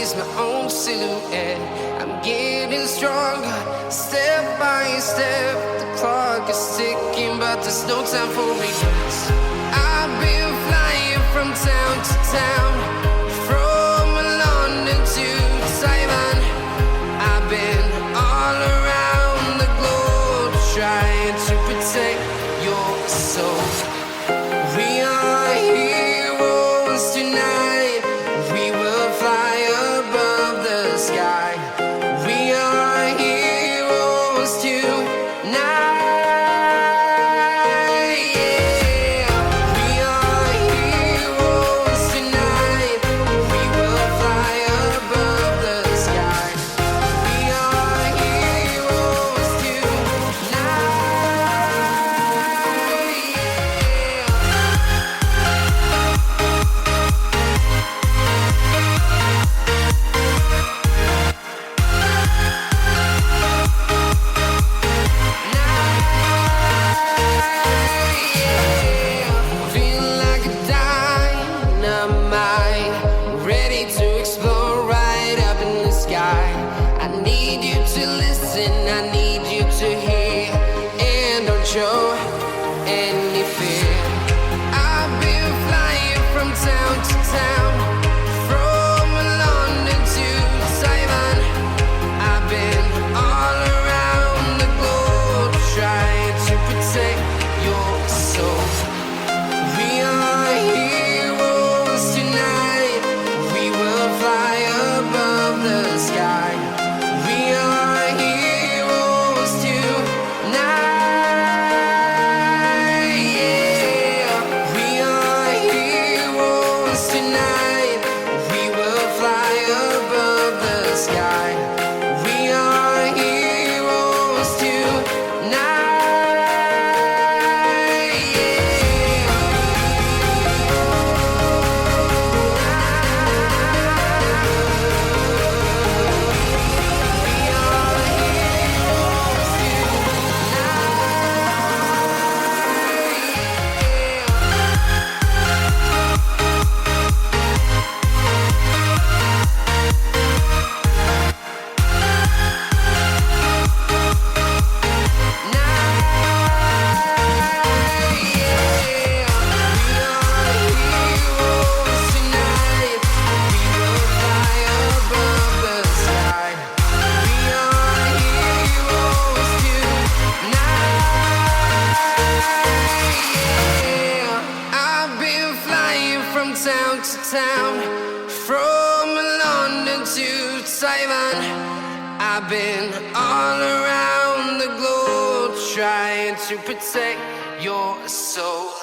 chase my own silhouette. I'm getting stronger, step by step. The clock is ticking, but there's no time for regrets. I've been flying from town to town, from London to Taiwan. I've been all around the globe, trying to protect your soul. We are heroes tonight. We will fly above the sky. We are heroes tonight. Yeah. We are heroes tonight. We will fly above the sky. We are heroes feel like a dynamite, ready to explode right up in the sky. I need you to listen, I need you to hear, and don't show any fear. I've been flying from town to town, from London to Taiwan. I've been all around the globe, trying to protect your soul. We are heroes tonight. We will fly above the sky. We are heroes tonight. Yeah. We are heroes tonight. We will fly above the sky. We are heroes tonight. Town to town, from London to Taiwan. I've been all around the globe, trying to protect your soul.